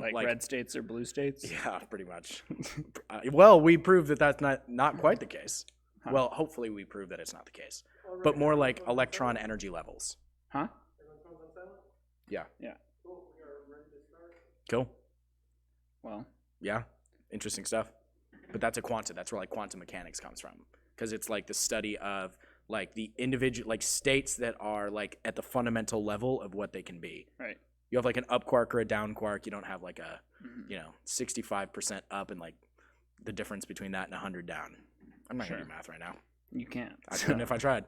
Like red states or blue states? Yeah, pretty much. Well, we proved that that's not quite the case. Huh. Well, hopefully we prove that it's not the case. But more like electron energy levels. Huh? Yeah. Yeah. Cool. Well, Yeah. Interesting stuff. But that's a quanta. That's where like quantum mechanics comes from. Because it's like the study of like the individual like states that are like at the fundamental level of what they can be. right. You have like an up quark or a down quark. You don't have like a 65% up and like the difference between that and 100 down. I'm not gonna do math right now. You can't. I couldn't if I tried.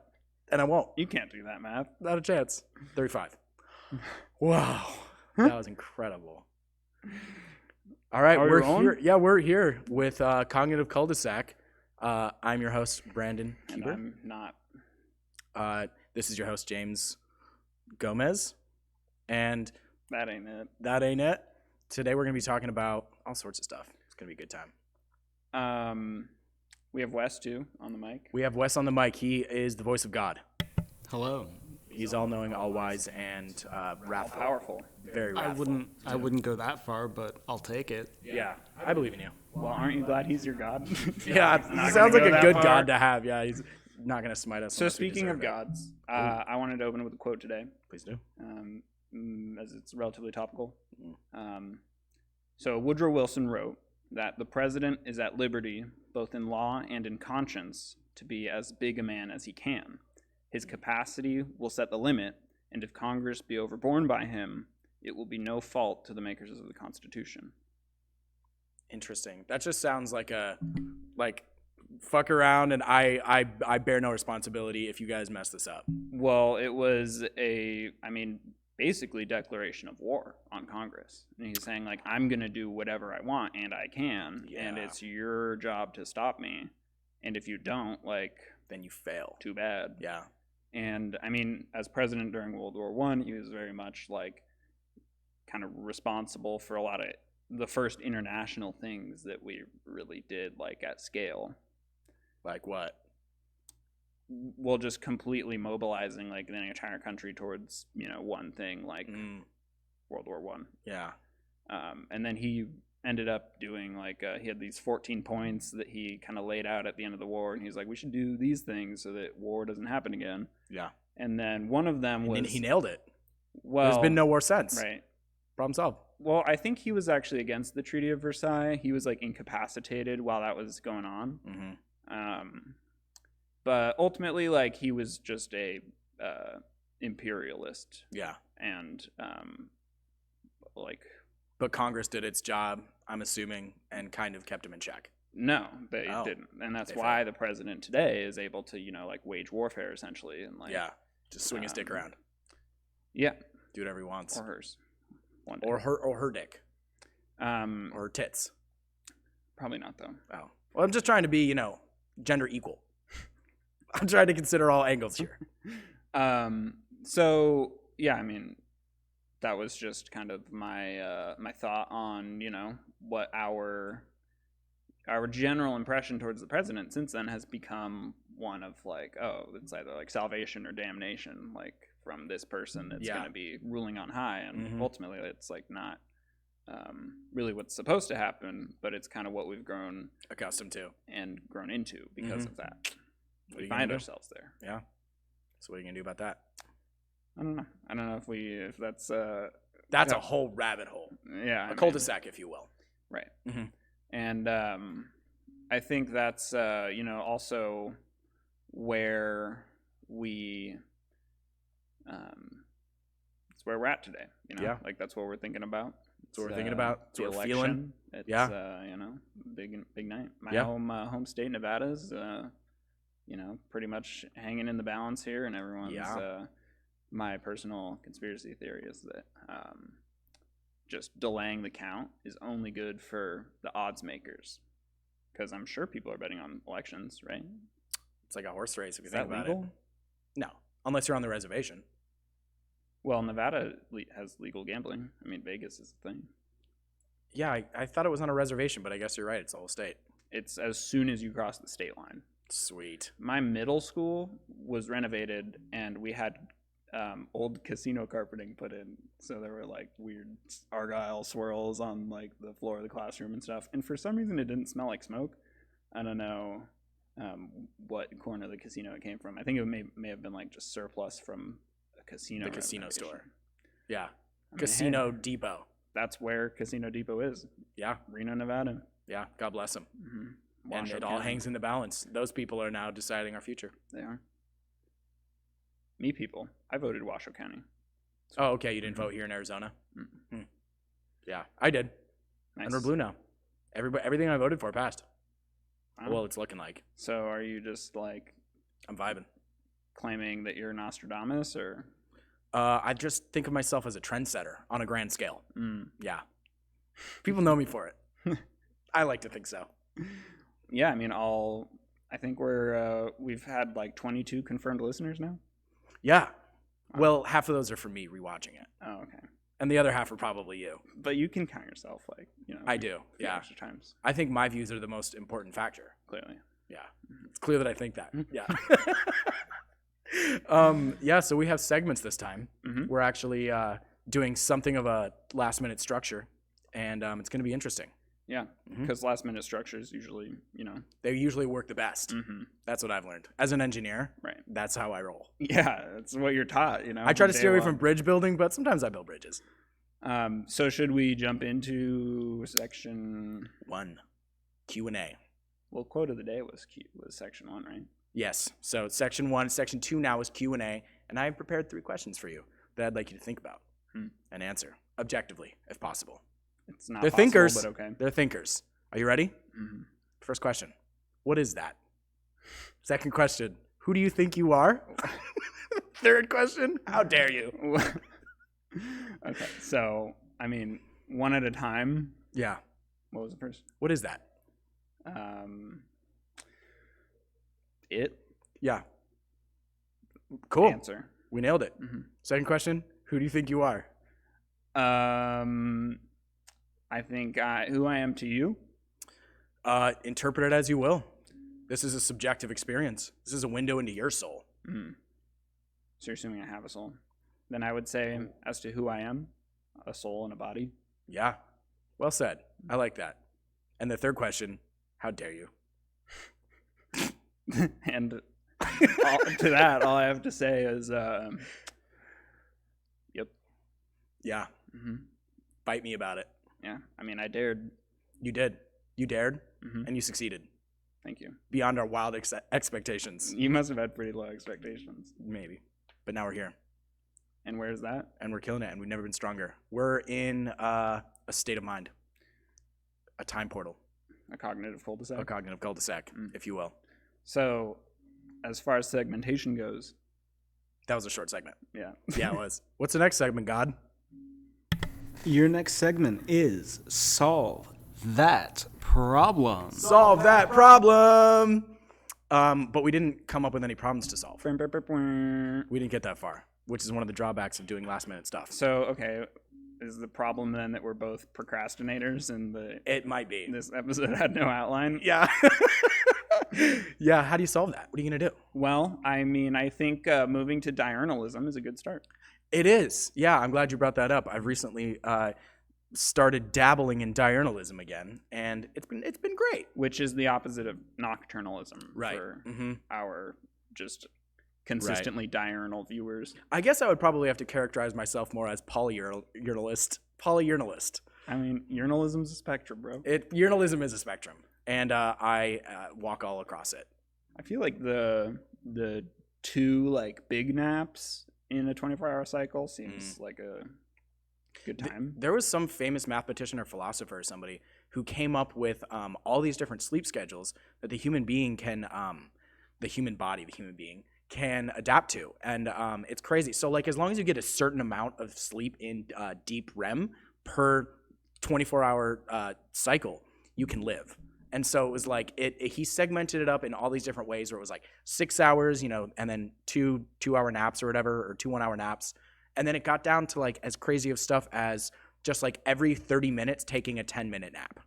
And I won't. You can't do that math. Not a chance. 35. Wow. That was incredible. All right, Are we we're rolling? here. Yeah, we're here with Cognitive Cul-De-Sac. I'm your host, Brandon And Keeper. I'm not. This is your host, James Gomez. And That ain't it. that ain't it. Today we're going to be talking about all sorts of stuff. It's going to be a good time. We have Wes, too, on the mic. We have Wes on the mic. He is the voice of God. Hello. He's all-knowing, all-wise, and wrathful. Powerful. Very wrathful. I wouldn't go that far, but I'll take it. Yeah, I believe in you. Well, aren't you glad he's your God? Yeah, Not it sounds gonna like go a that good far. God to have. Yeah, he's not going to smite us. So unless we speaking of deserve it. gods, I wanted to open with a quote today, Please do. as it's relatively topical. So Woodrow Wilson wrote that the president is at liberty, both in law and in conscience, to be as big a man as he can. His capacity will set the limit, and if Congress be overborne by him, it will be no fault to the makers of the Constitution. Interesting. That just sounds like a fuck around and I bear no responsibility if you guys mess this up. Well, it was basically declaration of war on Congress. And he's saying, like, I'm going to do whatever I want, and I can, and Yeah. it's your job to stop me. And if you don't, like, Then you fail. too bad. Yeah. And, I mean, as president during World War I, he was very much, like, kind of responsible for a lot of the first international things that we really did, like, at scale. Like what? Well, just completely mobilizing, like, the entire country towards, one thing, like World War I. Yeah. And then he ended up doing, like, he had these 14 points that he kind of laid out at the end of the war, and he's like, we should do these things so that war doesn't happen again. Yeah. And then one of them was... And he nailed it. Well, There's been no war since. Right. Problem solved. Well, I think he was actually against the Treaty of Versailles. He was, like, incapacitated while that was going on. Mm-hmm. But ultimately, like, he was just a imperialist. Yeah. And, like... But Congress did its job, I'm assuming, and kind of kept him in check. No, they Oh. didn't. And that's They why failed. the president today is able to, like, wage warfare, essentially. And, like, Yeah. Just swing his dick around. Yeah. Do whatever he wants. Or hers. One day. Or her dick. Um, Or her tits. probably not, though. Oh. Well, I'm just trying to be, gender equal. I'm trying to consider all angles here. So, yeah, I mean, that was just kind of my my thought on, what our general impression towards the president since then has become one of, like, oh, it's either, like, salvation or damnation, like, from this person that's Yeah. going to be ruling on high. And Mhm. ultimately, it's, like, not really what's supposed to happen, but it's kind of what we've grown Accustomed to. and grown into because Mhm. of that. What are We you gonna find do? ourselves there. Yeah. So what are you going to do about that? I don't know if that's That's Yeah. a whole rabbit hole. yeah, A cul-de-sac, if you will. right. Mhm. And I think that's also where we it's where we're at today. Yeah. Like, that's what we're thinking about. That's what we're thinking about. That's The what we're feeling. election. It's, Yeah. big night. My Yeah. home state, Nevada's pretty much hanging in the balance here, and everyone's. Yeah. My personal conspiracy theory is that just delaying the count is only good for the odds makers, because I'm sure people are betting on elections, right? It's like a horse race if you Is think that about legal? it. No, unless you're on the reservation. Well, Nevada has legal gambling. I mean, Vegas is a thing. Yeah, I thought it was on a reservation, but I guess you're right. It's the whole state. It's as soon as you cross the state line. Sweet. My middle school was renovated, and we had old casino carpeting put in, so there were like weird argyle swirls on like the floor of the classroom and stuff. And for some reason, it didn't smell like smoke. I don't know what corner of the casino it came from. I think it may have been like just surplus from a casino. The casino renovation. store. Yeah. I mean, Casino hey, Depot. that's where Casino Depot is. Yeah. Reno, Nevada. Yeah. God bless them. Mm-hmm. And it all hangs in the balance. Those people are now deciding our future. They are. Me people. I voted Washoe County. Oh, okay. You didn't vote here in Arizona? Mm-mm. Yeah, I did. Nice. And we're blue now. Everything I voted for passed. Wow. Well, it's looking like. So are you just like I'm vibing. claiming that you're Nostradamus, or? I just think of myself as a trendsetter on a grand scale. Mm. Yeah. People know me for it. I like to think so. Yeah, I mean, I think we've had like 22 confirmed listeners now. Yeah. Well, half of those are for me rewatching it. Oh, okay. And the other half are probably you. But you can count yourself, like, I do. a few Yeah. extra times, I think my views are the most important factor. clearly. Yeah. It's clear that I think that. Mm-hmm. Yeah. Yeah, so we have segments this time. Mhm. We're actually doing something of a last minute structure, and it's going to be interesting. Yeah, Mhm. because last minute structures usually, They usually work the best. Mm-hmm. That's what I've learned. As an engineer, Right. that's how I roll. Yeah, that's what you're taught, I try to day stay away one. from bridge building, but sometimes I build bridges. So should we jump into section? 1, Q&A. Well, quote of the day was section 1, right? Yes. So section 1, section 2 now is Q&A, and I have prepared 3 questions for you that I'd like you to think about and answer objectively, if possible. It's not They're possible, thinkers. but okay. They're thinkers. Are you ready? Mm-hmm. First question. What is that? Second question. Who do you think you are? Third question. How dare you? Okay, so I mean, one at a time. Yeah. What was the first? What is that? It. Yeah. Cool. Answer. We nailed it. Mm-hmm. Second question. Who do you think you are? I think who I am to you. Interpret it as you will. This is a subjective experience. This is a window into your soul. Mm. So you're assuming I have a soul. Then I would say, as to who I am, a soul and a body. Yeah. Well said. I like that. And the third question, how dare you? And to that, all I have to say is, yep. Yeah. Mm-hmm. Fight me about it. Yeah. I mean, I dared. You did. You dared, Mm-hmm. and you succeeded. Thank you. Beyond our wild expectations. You must have had pretty low expectations. Maybe. But now we're here. And where's that? And we're killing it, and we've never been stronger. We're in a state of mind. A time portal. A cognitive cul-de-sac. A cognitive cul-de-sac, if you will. So, as far as segmentation goes, That was a short segment. yeah. Yeah, it was. What's the next segment, God? Your next segment is Solve That Problem. Solve that problem! But we didn't come up with any problems to solve. We didn't get that far, which is one of the drawbacks of doing last-minute stuff. So, okay, is the problem then that we're both procrastinators and It might be. this episode had no outline? Yeah. Yeah, how do you solve that? What are you going to do? Well, I mean, I think moving to diurnalism is a good start. It is. Yeah, I'm glad you brought that up. I've recently started dabbling in diurnalism again, and it's been great. Which is the opposite of nocturnalism Right. for Mm-hmm. our just consistently diurnal viewers. I guess I would probably have to characterize myself more as polyurnalist. Polyurnalist. I mean, urinalism's a spectrum, bro. Urinalism is a spectrum, and I walk all across it. I feel like the 2 like big naps in a 24-hour cycle seems like a good time. There was some famous mathematician or philosopher or somebody who came up with all these different sleep schedules that the human being can, the human being can adapt to, and it's crazy. So like, as long as you get a certain amount of sleep in deep REM per 24-hour cycle, you can live. And so it was like he segmented it up in all these different ways, where it was like 6 hours, and then two 2-hour naps or whatever, or 2 1-hour naps. And then it got down to like as crazy of stuff as just like every 30 minutes taking a 10-minute nap.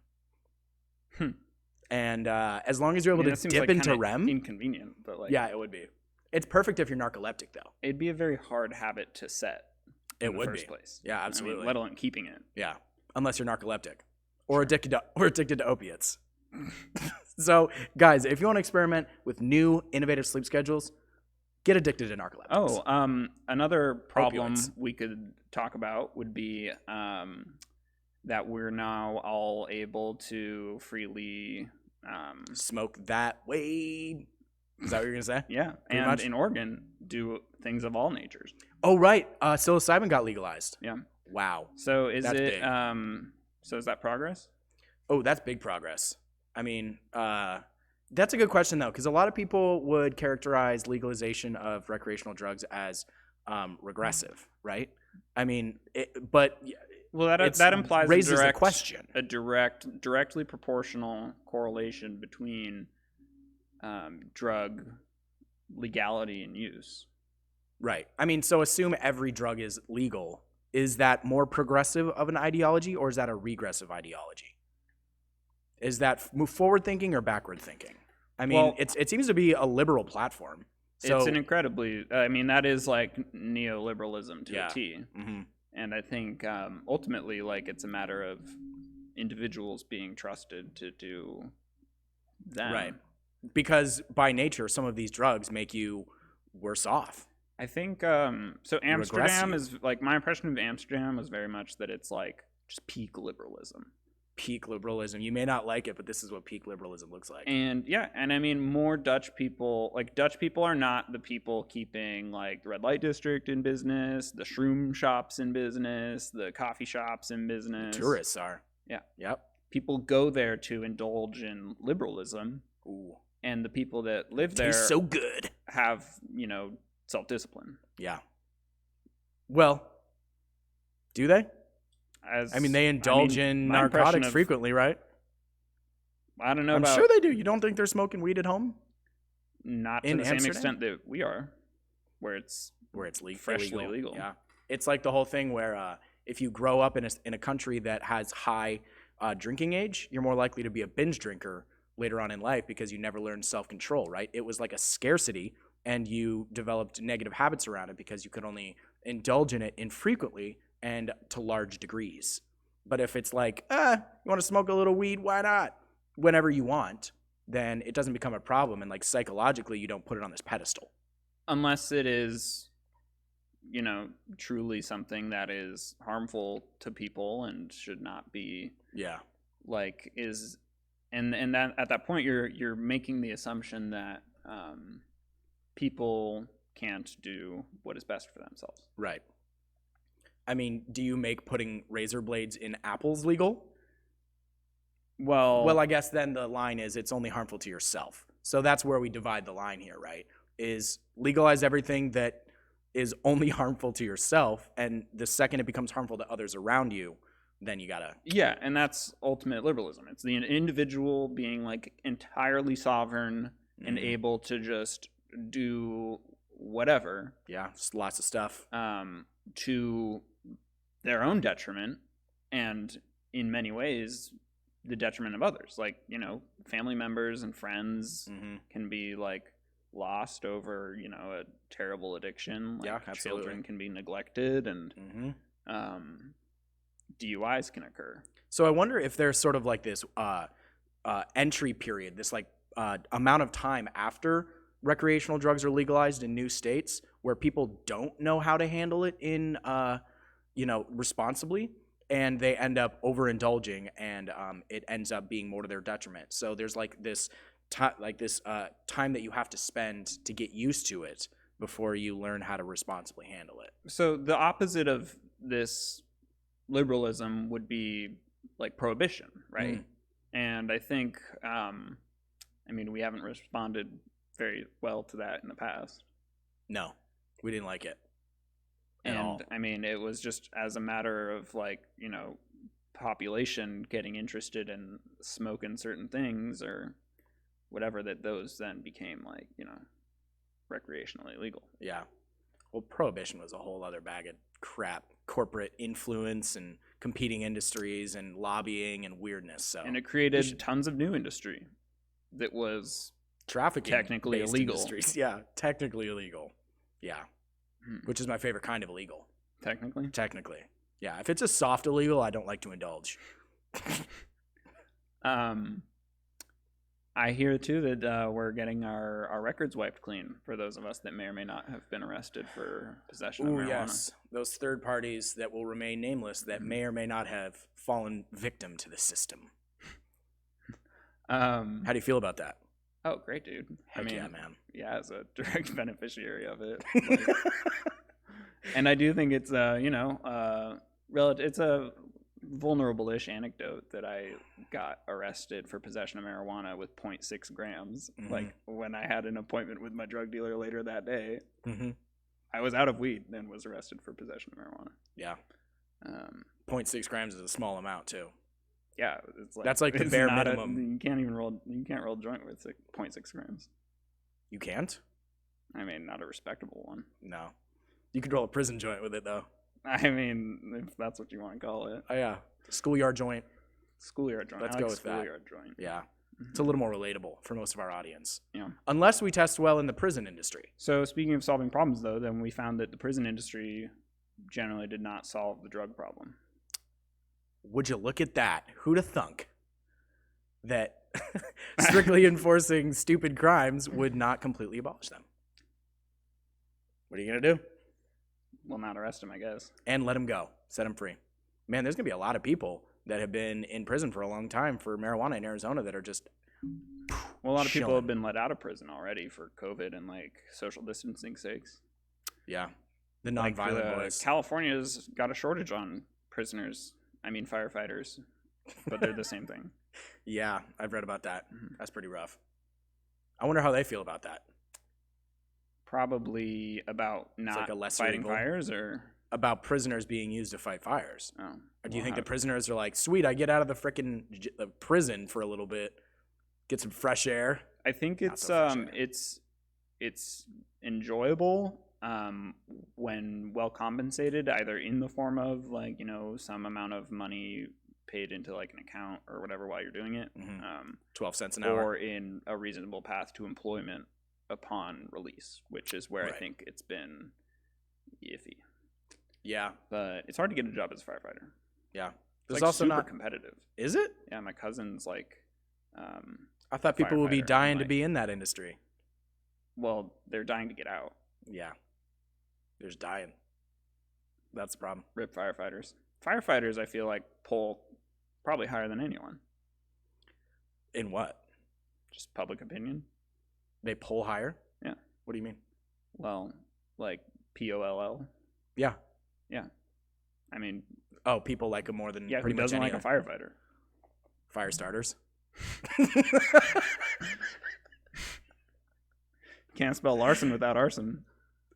And as long as you're able I mean, to that seems dip like into kinda REM, inconvenient, but like yeah, it would be. It's perfect if you're narcoleptic, though. It'd be a very hard habit to set It in the would first be. place. Yeah, I mean, absolutely. let alone keeping it. Yeah, unless you're narcoleptic or addicted to opiates. So, guys, if you want to experiment with new, innovative sleep schedules, get addicted to narcoleptics. Oh, another problem Opioids. we could talk about would be that we're now all able to freely, Smoke that weed. Is that what you're gonna say? yeah, Pretty and much. in Oregon, do things of all natures. Oh, right. Psilocybin got legalized. Yeah. Wow. So is That's it? big. So is that progress? Oh, that's big progress. I mean, that's a good question, though, because a lot of people would characterize legalization of recreational drugs as regressive, right? I mean, but Well, it's that implies raises a a question. directly proportional correlation between drug legality and use. Right. I mean, so assume every drug is legal. Is that more progressive of an ideology, or is that a regressive ideology? Is that move forward thinking or backward thinking? I mean, Well, it seems to be a liberal platform. So, It's an incredibly, I mean, that is like neoliberalism to Yeah. a T. Mhm. And I think ultimately, like, it's a matter of individuals being trusted to do that. Right. Because by nature, some of these drugs make you worse off. I think so. Amsterdam you. is like, my impression of Amsterdam was very much that it's like just peak liberalism. Peak liberalism. You may not like it, but this is what peak liberalism looks like. And yeah, and I mean, more Dutch people, like, Dutch people are not the people keeping like the red light district in business, the shroom shops in business, the coffee shops in business. Tourists are. Yeah. Yep. People go there to indulge in liberalism, Ooh. and the people that live there Tastes so good. have, self-discipline. Yeah. Well, do they? As I mean, they indulge in my impression narcotics of- frequently, right? I don't know I'm about sure they do. You don't think they're smoking weed at home? not to in the same Amsterdam? extent that we are, where it's Where it's freshly legal. Yeah. It's like the whole thing where if you grow up in a country that has high drinking age, you're more likely to be a binge drinker later on in life because you never learned self-control, right? It was like a scarcity, and you developed negative habits around it because you could only indulge in it infrequently and to large degrees. But if it's like, you want to smoke a little weed, why not? Whenever you want, then it doesn't become a problem, and like psychologically you don't put it on this pedestal. Unless it is, truly something that is harmful to people and should not be, Yeah. like, and that at that point you're making the assumption that people can't do what is best for themselves. Right. I mean, do you make putting razor blades in apples legal? Well, I guess then the line is it's only harmful to yourself. So that's where we divide the line here, right? Is legalize everything that is only harmful to yourself, and the second it becomes harmful to others around you, then you gotta... Yeah, and that's ultimate liberalism. It's the individual being like entirely sovereign and able to just do whatever. Yeah, just lots of stuff. To their own detriment, and in many ways the detriment of others. Like, family members and friends can be like lost over, a terrible addiction. Like, Yeah, absolutely. children can be neglected, and DUIs can occur. So I wonder if there's sort of like this entry period, this like amount of time after recreational drugs are legalized in new states where people don't know how to handle it in, responsibly, and they end up overindulging, and it ends up being more to their detriment. So there's like this time that you have to spend to get used to it before you learn how to responsibly handle it. So the opposite of this liberalism would be like prohibition, right? And I think, we haven't responded very well to that in the past. No, we didn't like it at all. And it was just as a matter of like, population getting interested in smoking certain things or whatever, that those then became like, recreationally legal. Yeah. Well, prohibition was a whole other bag of crap. Corporate influence and competing industries and lobbying and weirdness. So And it created tons of new industry that was trafficking. Technically based illegal. Industries. Yeah, technically illegal. Yeah, which is my favorite kind of illegal. Technically. Yeah, if it's a soft illegal, I don't like to indulge. I hear too that we're getting our records wiped clean for those of us that may or may not have been arrested for possession of marijuana. Yes, those third parties that will remain nameless that may or may not have fallen victim to the system. How do you feel about that? Oh, great, dude. Heck yeah, man. Yeah, as a direct beneficiary of it. And I do think it's it's a vulnerable-ish anecdote that I got arrested for possession of marijuana with 0.6 grams. Mhm. Like when I had an appointment with my drug dealer later that day, Mm-hmm. I was out of weed and was arrested for possession of marijuana. Yeah. 0.6 grams is a small amount too. Yeah, it's like That's like the it's bare not minimum. you can't roll a joint with 0.6 grams. You can't? I mean, not a respectable one. No. You could roll a prison joint with it though. I mean, if that's what you want to call it. Oh yeah, schoolyard joint. Schoolyard joint. Let's I go like with that. schoolyard joint. Yeah. It's a little more relatable for most of our audience. Yeah. Unless we test well in the prison industry. So speaking of solving problems, though, then we found that the prison industry generally did not solve the drug problem. Would you look at that? Who'da thunk that strictly enforcing stupid crimes would not completely abolish them? What are you going to do? Well, not arrest him, I guess. And let them go. Set them free. Man, there's going to be a lot of people that have been in prison for a long time for marijuana in Arizona that are just Well, a lot of people chilling. have been let out of prison already for COVID and like social distancing sakes. Yeah. The Like, nonviolent boys. California's got a shortage on prisoners. I mean, firefighters, but they're the same thing. Yeah, I've read about that. Mhm. That's pretty rough. I wonder how they feel about that. Probably about not like a lesser fighting evil. fires, or About prisoners being used to fight fires. oh, Or do you well, think the how- prisoners are like, sweet, I get out of the frickin' prison for a little bit, get some fresh air? I think Not it's so fresh air. it's enjoyable when well compensated, either in the form of like some amount of money paid into like an account or whatever while you're doing it, 12 cents an hour. or in a reasonable path to employment upon release, which is where Right. I think it's been iffy. Yeah, But it's hard to get a job as a firefighter. yeah. It's There's like also super not. competitive. Is it? Yeah, my cousin's like, I thought people would be firefighter, dying to like- be in that industry. well, they're dying to get out. Yeah. There's dying. That's the problem. Rip firefighters. Firefighters, I feel like, pull probably higher than anyone. In what? Just public opinion. They pull higher? Yeah. What do you mean? Well, like POLL. Yeah. I mean, Oh, people like them more than yeah, who pretty much doesn't any like a other- firefighter? Fire starters. Can't spell Larson without arson.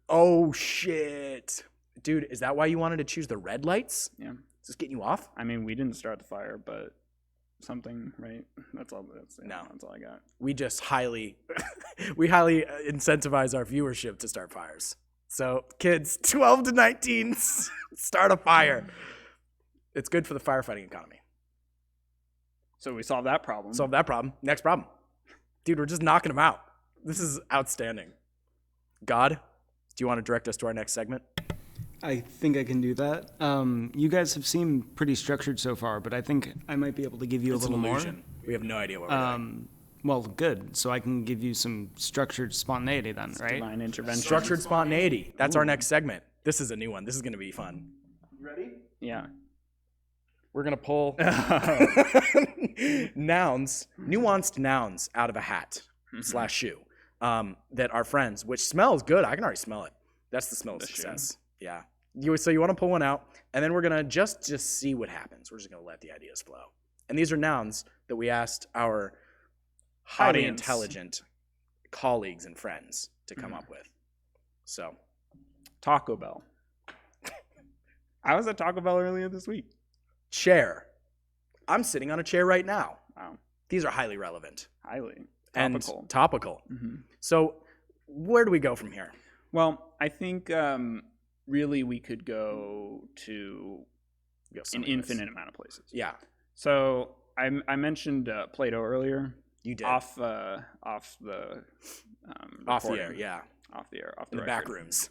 Oh shit, dude! Is that why you wanted to choose the red lights? Yeah. Is this getting you off? I mean, we didn't start the fire, but something, right? That's all. That's all I got. We just highly incentivize our viewership to start fires. So kids, 12 to 19, start a fire. It's good for the firefighting economy. So we solved that problem. Solve that problem. Next problem, dude. We're just knocking them out. This is outstanding. God, do you want to direct us to our next segment? I think I can do that. You guys have seemed pretty structured so far, but I think I might be able to give you It's a an little illusion. We have no idea what we're doing. more. Well, good. So I can give you some structured spontaneity then, right? Divine intervention. Structured spontaneity. That's our next segment. This is a new one. This is going to be fun. Yeah. We're going to pull nouns, nuanced nouns out of a hat / shoe that are friends, which smells good. I can already smell it. That's the smell of The shoe. success. Yeah. So you want to pull one out, and then we're going to just see what happens. We're just going to let the ideas flow. And these are nouns that we asked our highly Audience. intelligent colleagues and friends to come up with. So, Taco Bell. I was at Taco Bell earlier this week. chair. I'm sitting on a chair right now. Wow. These are highly relevant. Highly And topical. topical. Mhm. So, where do we go from here? Well, I think really we could go to We go an somewhere else. infinite amount of places. Yeah. So I mentioned Plato earlier. You did. off the Off the recording. air, yeah. Off the air, off In the the back record. rooms.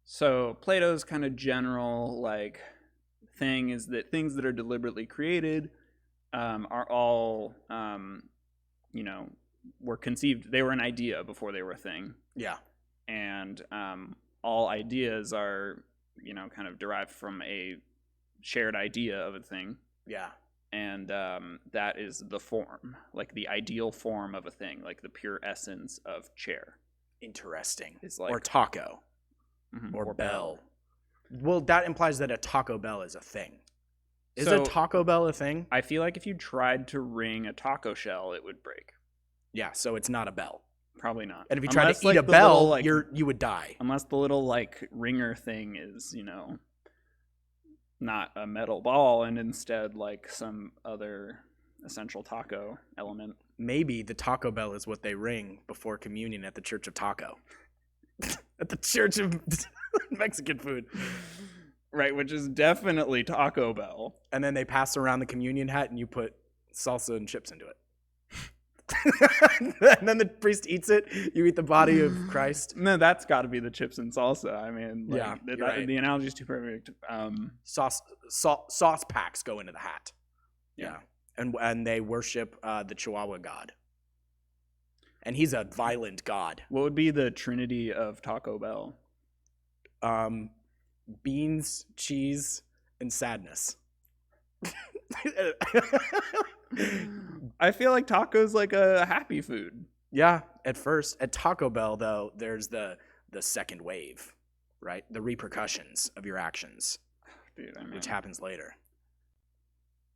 So Plato's kind of general thing is that things that are deliberately created are all were conceived. They were an idea before they were a thing, Yeah. and all ideas are kind of derived from a shared idea of a thing, Yeah. and that is the form, like the ideal form of a thing, like the pure essence of chair. Interesting. It's like or taco. Mhm, Or bell. Well, that implies that a Taco Bell is a thing. Is a So- Taco Bell a thing? I feel like if you tried to ring a taco shell, it would break. Yeah, so it's not a bell. Probably not. And if you tried Unless, to eat a the bell, little, you would die. unless the little ringer thing is not a metal ball and instead some other essential taco element. Maybe the Taco Bell is what they ring before communion at the Church of Taco. At the Church of Mexican food. Right, which is definitely Taco Bell. And then they pass around the communion hat and you put salsa and chips into it. And then the priest eats it. You eat the body of Christ. No, that's got to be the chips and salsa. I mean, Yeah, you're right. the analogy is too perfect. Sauce packs go into the hat. Yeah. And they worship the Chihuahua god. And he's a violent god. What would be the trinity of Taco Bell? Beans, cheese, and sadness. I feel like taco's like a happy food. Yeah, at first. At Taco Bell, though, there's the second wave, right? The repercussions of your actions, Dude, I mean, which happens later.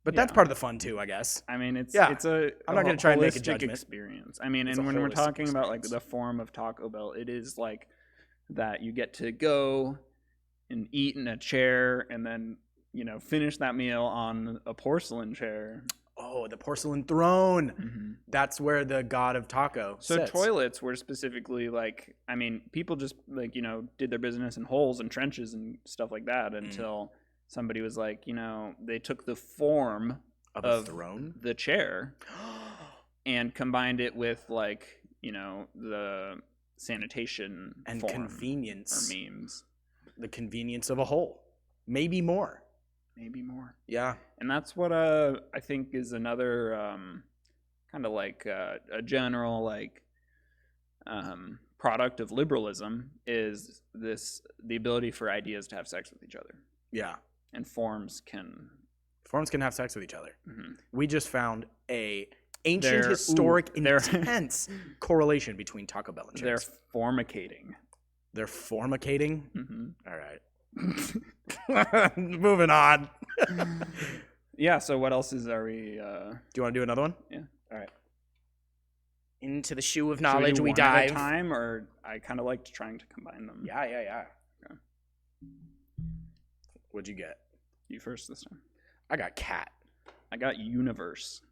But that's part of the fun, too, I guess. I mean, it's Yeah. it's a I'm not gonna try and make a holistic judgment. experience. I mean, It's and a when we're holistic talking about experience. the form of Taco Bell, it is like that you get to go and eat in a chair and then finish that meal on a porcelain chair. Oh, the porcelain throne. That's where the god of taco So sits. toilets were specifically people just did their business in holes and trenches and stuff like that until somebody was like, they took the form Of a throne? the chair and combined it with the sanitation And form convenience. or memes. The convenience of a hole. Maybe more. Maybe more. Yeah. And that's what I think is another kind of a general product of liberalism is the ability for ideas to have sex with each other, Yeah. and forms can. Forms can have sex with each other. Mhm. We just found a ancient, They're- historic, they're- intense correlation between Taco Bell and They're chairs. formicating. They're formicating? Hmm. All right. Moving on. Yeah. So what else are we? Do you want to do another one? Yeah. All right. Into the shoe of Should knowledge do we one at a dive. time, or I kind of liked trying to combine them. Yeah. Okay. What'd you get? You first this time. I got cat. I got universe.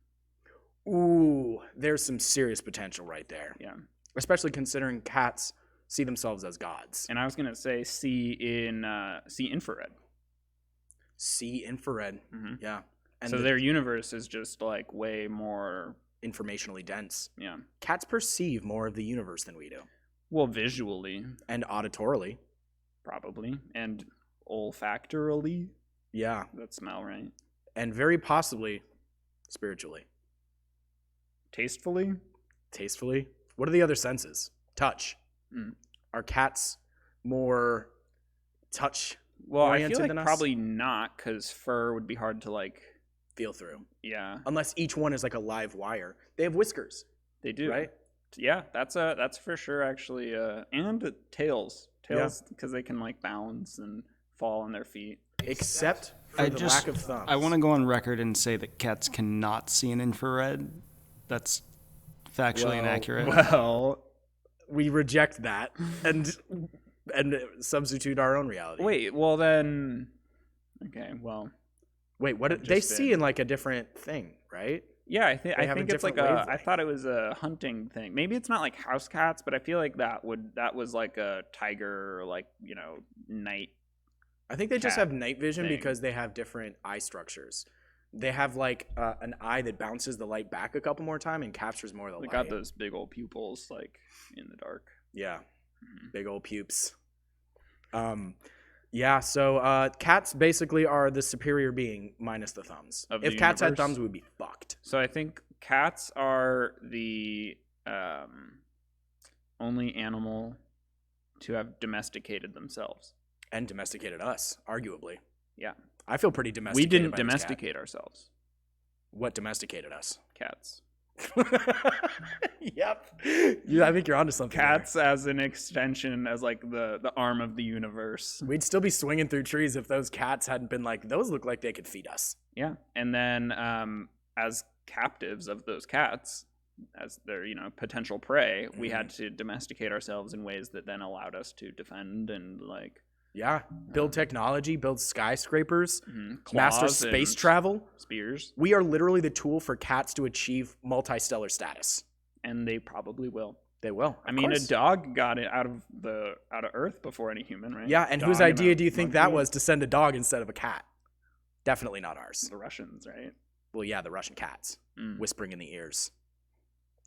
Ooh, there's some serious potential right there. Yeah. Especially considering cats see themselves as gods. And I was gonna say see infrared. See infrared. Mhm. Yeah. And So their universe is just way more. informationally dense. Yeah. Cats perceive more of the universe than we do. Well, visually, And auditorily. probably, and olfactorily. Yeah. That smell, right? And very possibly spiritually. Tastefully. Tastefully. What are the other senses? Touch. Mm. Are cats more touch Well, I oriented feel like than us? probably not, because fur would be hard to feel through? Yeah, Unless each one is like a live wire. They have whiskers, they do. right? Yeah, that's for sure actually. And tails, because they can bounce and fall on their feet. Except for the lack of thumbs. I want to go on record and say that cats cannot see in infrared. That's factually inaccurate. Well, We reject that and substitute our own reality. wait. Well then, okay. Well, Wait, what? They see in a different thing, right? yeah. I have think a it's different I wavelength. thought it was a hunting thing. Maybe it's not house cats, but I feel like that was a tiger or night. I think they just Cat have night vision thing. because they have different eye structures. They have like an eye that bounces the light back a couple more times and captures more of the They light. got those big old pupils, like, in the dark. Yeah, big old pupes. Yeah, so cats basically are the superior being minus the thumbs. Of If the cats had universe? thumbs, we'd be fucked. So I think cats are the only animal to have domesticated themselves. And domesticated us, arguably. Yeah. I feel pretty We domesticated. didn't by this cat. domesticate ourselves. What domesticated us? Cats. Yep. Yeah, I think you're onto something. Cats as an extension, as like the arm of the universe. There. We'd still be swinging through trees if those cats hadn't been like, those look like they could feed us. Yeah. And then as captives of those cats, as their, potential prey, we had to domesticate ourselves in ways that then allowed us to defend and like Yeah. Build technology, build skyscrapers, claws master space and travel. spears. We are literally the tool for cats to achieve multistellar status. And they probably will. They will. I mean, a dog got it out of Earth before any human, right? Yeah, and Dog whose a idea do you think that monkey. was to send a dog instead of a cat? Definitely not ours. The Russians, right? Well, yeah, the Russian cats whispering in the ears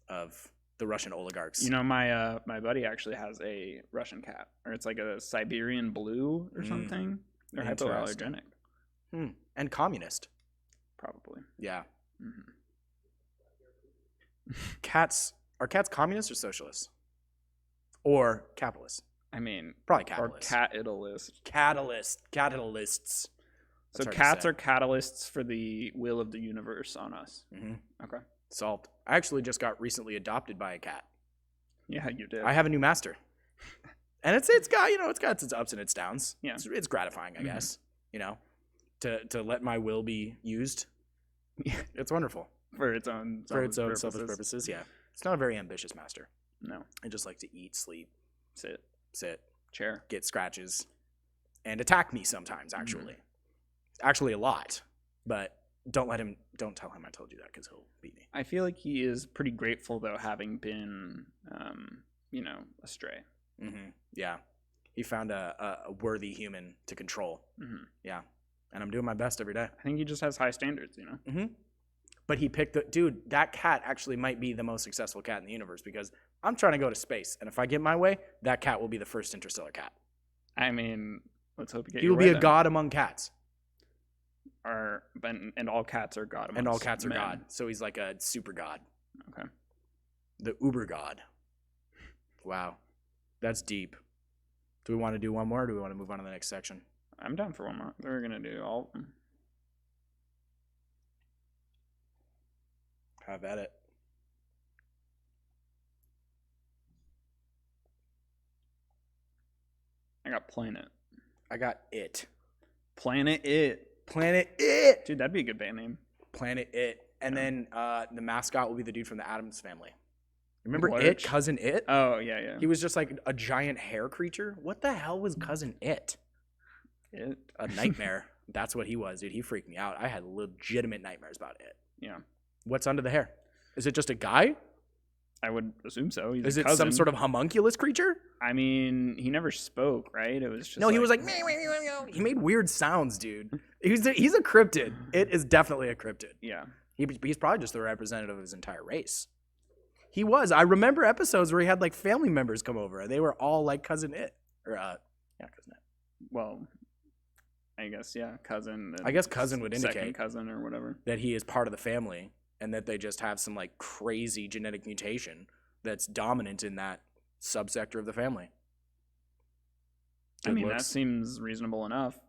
of the Russian oligarchs. My buddy actually has a Russian cat, or it's like a Siberian blue or something. They're Interesting. hypoallergenic, And communist. probably. Yeah. Cats are cats communists or socialists? Or capitalists? I mean, Probably or capitalists. catitalists. That's So hard to cats say. are catalysts for the will of the universe on us. Okay. Solved. I actually just got recently adopted by a cat. Yeah, you did. I have a new master. And it's got its ups and its downs. Yeah. It's gratifying, I guess. To let my will be used. It's wonderful. for its own Selfish purposes, yeah. It's not a very ambitious master. No. I just like to eat, sleep, Sit. chair, get scratches, and attack me sometimes, actually. Actually a lot. But don't tell him I told you that because he'll beat me. I feel like he is pretty grateful though, having been, astray. Yeah. He found a worthy human to control. Yeah. And I'm doing my best every day. I think he just has high standards, But he picked that cat actually might be the most successful cat in the universe because I'm trying to go to space. And if I get my way, that cat will be the first interstellar cat. I mean, let's hope you get He your will way be a then. god among cats. And all cats are god amongst And all cats are men. god. So he's like a super god. Okay. The uber god. Wow. That's deep. Do we want to do one more or do we want to move on to the next section? I'm down for one more. We're gonna do all of them. Have at it. I got Planet. I got it. Planet It. Planet It. Dude, that'd be a good band name. Planet It. And then the mascot will be the dude from the Addams Family. Remember What? It? Cousin It? Oh, yeah. He was just like a giant hair creature. What the hell was Cousin It? It. A nightmare. That's what he was, dude. He freaked me out. I had legitimate nightmares about It. Yeah. What's under the hair? Is it just a guy? I would assume so. He's Is a it cousin. some sort of homunculus creature? I mean, he never spoke, right? It was just No, he was like, meow, meow, meow, meow. He made weird sounds, dude. He's a cryptid. It is definitely a cryptid. Yeah. He's probably just the representative of his entire race. He was. I remember episodes where he had like family members come over and they were all like Cousin It. Or, Cousin It. Well, I guess, yeah, cousin. I guess cousin would second indicate cousin or whatever. that he is part of the family and that they just have some like crazy genetic mutation that's dominant in that subsector of the family. I Good mean, that looks. seems reasonable enough.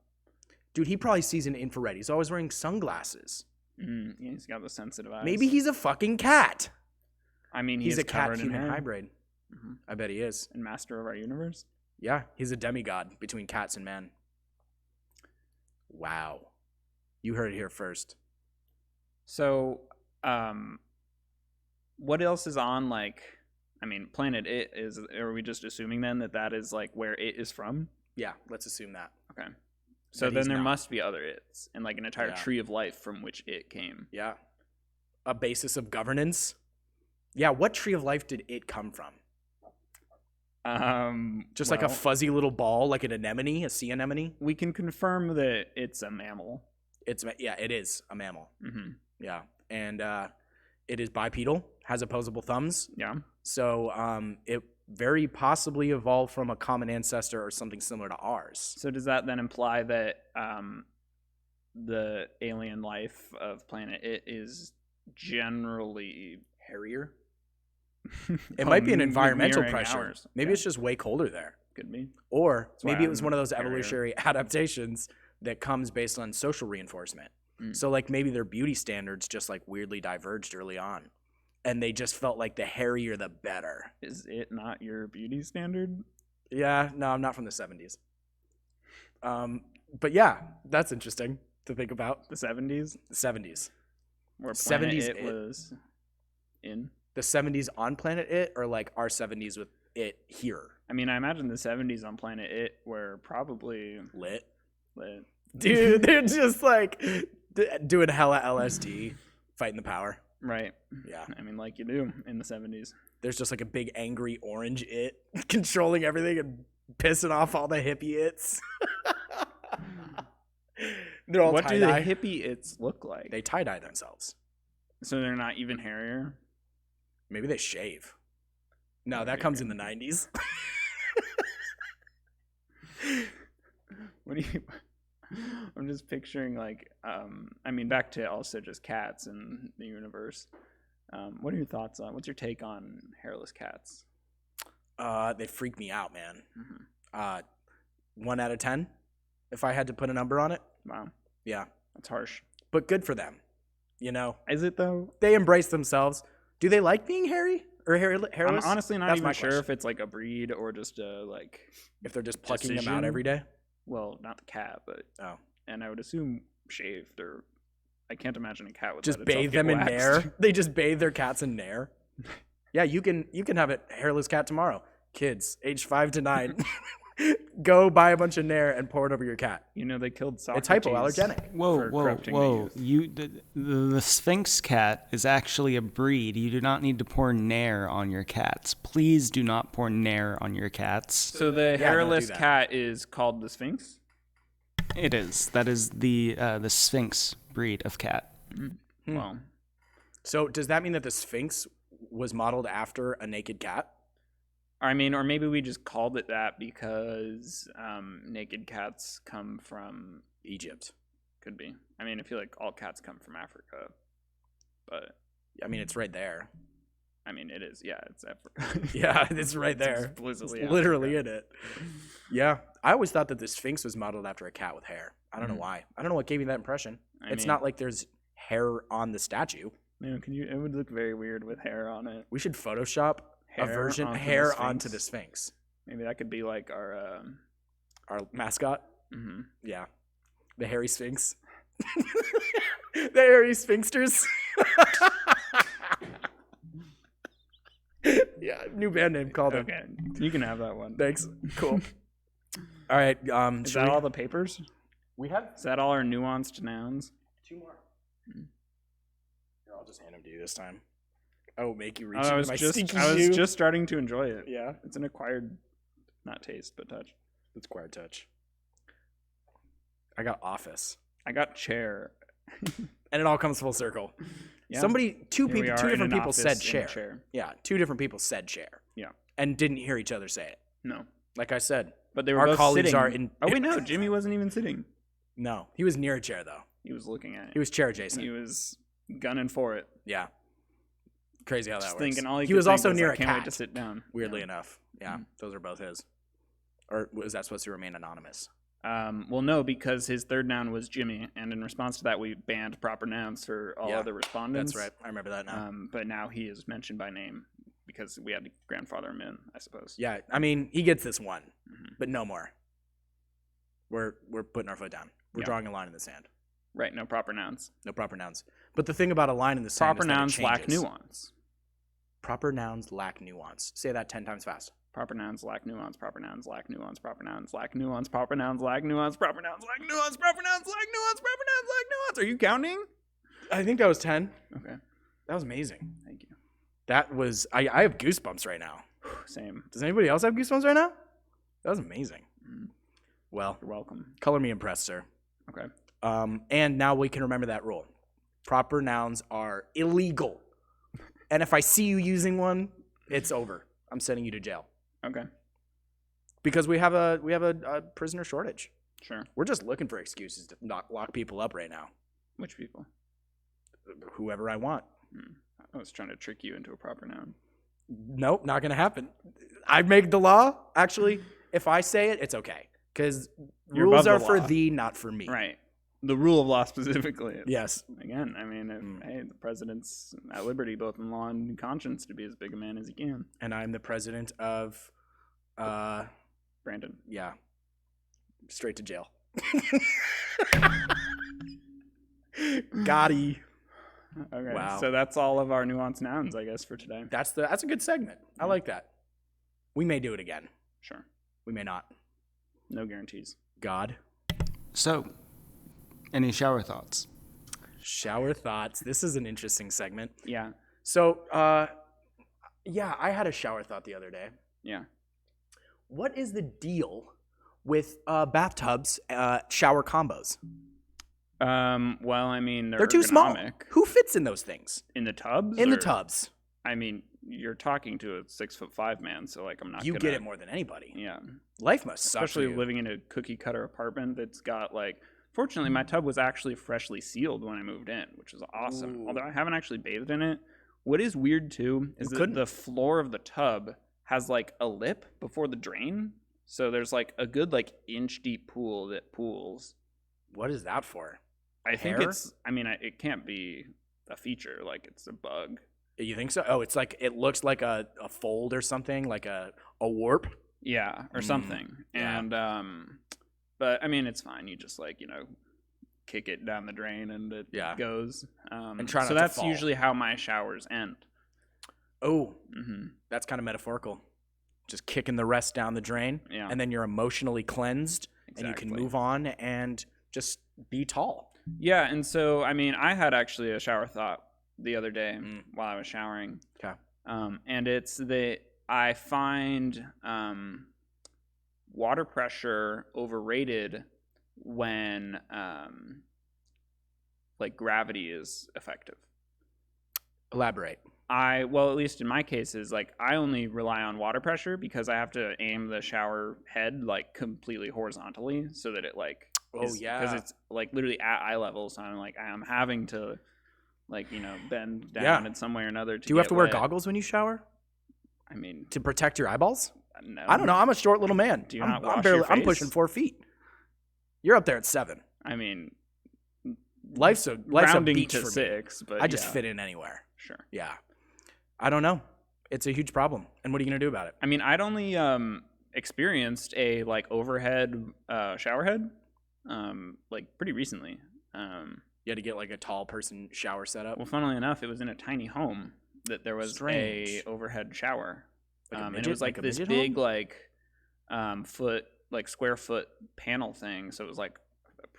Dude, he probably sees in infrared. He's always wearing sunglasses. Yeah, he's got the sensitive eyes. Maybe he's a fucking cat. I mean, He's he's a covered in cat-human hair. hybrid. I bet he is. And master of our universe. Yeah, he's a demigod between cats and man. Wow. You heard it here first. So, what else is on, like, I mean, Planet It is, are we just assuming then that is, like, where it is from? Yeah, let's assume that. Okay. So That then he's there not. must be other its, and, like, an entire Yeah. tree of life from which it came. Yeah. A basis of governance. Yeah, what tree of life did it come from? Just like a well, fuzzy little ball, like an anemone, a sea anemone? we can confirm that it's a mammal. it is a mammal. Mm-hmm. Yeah, and it is bipedal, has opposable thumbs. Yeah. So it very possibly evolved from a common ancestor or something similar to ours. So does that then imply that the alien life of planet It is generally Hairier? It might be an environmental mirroring pressure. ours. Maybe Yeah. it's just way colder there. Could be. Or why maybe it was I'm one of those hairier. evolutionary adaptations that comes based on social reinforcement. Mm. So like maybe their beauty standards just like weirdly diverged early on. And they just felt like the hairier the better. Is it not your beauty standard? Yeah, no, I'm not from the 70s. But yeah, that's interesting to think about. The 70s? The 70s. Where Planet 70s It It. was in? The 70s on Planet It, or like our 70s with it here? I mean, I imagine the 70s on Planet It were probably Lit. lit. Dude, they're just like doing hella LSD, fighting the power. Right. Yeah. I mean, like you do in the 70s. There's just like a big angry orange it controlling everything and pissing off all the hippie its. They're all What do the tie-dye. hippie its look like? They tie-dye themselves. So they're not even hairier? Maybe they shave. No, that Maybe. comes in the 90s. What do you... I'm just picturing like, I mean, back to also just cats in the universe. What are your thoughts on, what's your take on hairless cats? They freak me out, man. Mm-hmm. 1 out of 10, if I had to put a number on it. Wow. Yeah. That's harsh. But good for them. You know, Is it though? they embrace themselves. Do they like being hairy or hairless? I'm honestly not That's even my sure question. if it's like a breed or just a like, If they're just plucking them decision. out every day. well, not the cat, but, Oh. and I would assume shaved, or I can't imagine a cat would Just let itself bathe get them in waxed. Nair. They just bathe their cats in Nair. Yeah, you can have a hairless cat tomorrow. Kids, age 5 to 9, go buy a bunch of Nair and pour it over your cat. You know, they killed Socrates. It's hypoallergenic. Whoa, for corrupting the whoa! youth. The Sphinx cat is actually a breed. You do not need to pour Nair on your cats. Please do not pour Nair on your cats. So the don't do hairless that. cat is called the Sphinx? It is. That is the Sphinx breed of cat. Well, So does that mean that the Sphinx was modeled after a naked cat? I mean, or maybe we just called it that because naked cats come from, Egypt. could be. I mean, I feel like all cats come from Africa, but I mean, it's right there. I mean, it is. Yeah, it's Africa. Yeah, it's right It's there. explicitly It's literally Africa. in it. Yeah. I always thought that the Sphinx was modeled after a cat with hair. I don't know why. I don't know what gave me that impression. I It's mean- not like there's hair on the statue. Man, can you? It would look very weird with hair on it. We should Photoshop a Hair version onto the hair Sphinx? onto the Sphinx. Maybe that could be like our. Our mascot. Mhm. Yeah. The hairy Sphinx. The hairy Sphinxters. Yeah, new band name called it. Okay, you can have that one. Thanks. Cool. All right. Is should that we- all the papers? we have Is that all our nuanced nouns? 2 more. Here, I'll just hand them to you this time. I will make you reach I into was my just stinky I was shoe. just starting to enjoy it. Yeah, It's an acquired, not taste, but touch. it's quiet touch. I got office, I got chair. and it all comes full circle. Yeah. Two Here we are in different an people office said in a chair. Yeah, 2 different people said chair. Yeah. And didn't hear each other say it. No, Like I said, but they were Our both colleagues sitting. are in- Oh wait, no, Jimmy wasn't even sitting. no, he was near a chair though. He was looking at it. He was chair adjacent. He was gunning for it. Yeah. Crazy how that Just works. thinking all he he could was think also was, near I a can't wait cat. to sit down. Weirdly Yeah. enough. Yeah, Mhm. those are both his. Or was that supposed to remain anonymous? Well, no, because his third noun was Jimmy, and in response to that, we banned proper nouns for all Yeah, other respondents. That's right. I remember that now. But now he is mentioned by name because we had to grandfather him in, I suppose. Yeah, I mean, he gets this one, Mhm. but no more. We're putting our foot down. We're Yeah. drawing a line in the sand. Right, no proper nouns. No proper nouns. But the thing about a line in the sand Proper is that it nouns lack changes. nuance. Proper nouns lack nuance. Say that 10 times fast. Proper nouns lack nuance. Proper nouns lack nuance. Proper nouns lack nuance. Proper nouns lack nuance. Proper nouns lack nuance. Proper nouns lack nuance. Proper nouns lack nuance. Are you counting? I think that was 10. Okay, That was amazing. thank you. That was I have goosebumps right now. Same. Does anybody else have goosebumps right now? That was amazing. Mm. Well, You're welcome. color me impressed, sir. Okay. And now we can remember that rule. Proper nouns are illegal. And if I see you using one, it's over. I'm sending you to jail. Okay. Because we have a prisoner shortage. Sure. We're just looking for excuses to not lock people up right now. Which people? Whoever I want. I was trying to trick you into a proper noun. Nope, not going to happen. I make the law. Actually, if I say it, it's okay. Because rules are for thee, not for me. Right. The rule of law specifically. Yes. Again, I mean, hey, the president's at liberty, both in law and in conscience, to be as big a man as he can. And I'm the president of... Brandon. Yeah. Straight to jail. Gotti. Okay. Wow. So that's all of our nuanced nouns, I guess, for today. That's a good segment. I like that. We may do it again. Sure. We may not. No guarantees. God. So, any shower thoughts? Shower thoughts. This is an interesting segment. Yeah. So, yeah, I had a shower thought the other day. Yeah. What is the deal with bathtubs shower combos? Well, I mean, They're too small. ergonomic. Who fits in those things? In the tubs? In the or- tubs. I mean, you're talking to a 6'5" man, so like I'm not. You gonna, get it more than anybody. Yeah. Life must suck. Especially for you. living in a cookie cutter apartment that's got like. Fortunately, my tub was actually freshly sealed when I moved in, which is awesome. Ooh. Although I haven't actually bathed in it. What is weird too is that the floor of the tub has like a lip before the drain, so there's like a good like inch deep pool that pools. What is that for? I think Hair? it's. I mean, it can't be a feature. Like it's a bug. You think so? Oh, it's like it looks like a fold or something, like a warp. Yeah, or something. yeah. And but I mean, it's fine. You just like kick it down the drain and it goes. And try not so to that's fall. usually how my showers end. Oh, Mm-hmm. that's kind of metaphorical. Just kicking the rest down the drain, Yeah. and then you're emotionally cleansed, and you can Exactly. move on and just be tall. Yeah, and so I mean, I had actually a shower thought the other day while I was showering. Okay. And it's that I find water pressure overrated when like gravity is effective. Elaborate. Well, at least in my cases, like I only rely on water pressure because I have to aim the shower head like completely horizontally so that it like because it's like literally at eye level, so I'm having to like bend down in some way or another. Do you have to wear wet. goggles when you shower I mean, to protect your eyeballs? no. I don't know. I'm a short little man. Do you I'm, not wash I'm barely. your I'm face? pushing 4 feet. You're up there at 7. I mean, Life's a rounding beach to for me. 6, but I just yeah, fit in anywhere. Sure. Yeah. I don't know. It's a huge problem. And what are you gonna do about it? I mean, I'd only experienced a like overhead shower head like pretty recently. You had to get like a tall person shower setup. Well, funnily enough, it was in a tiny home that there was Strange. a overhead shower, Like a and it midget- was like like a this midget big home? square foot panel thing. So it was like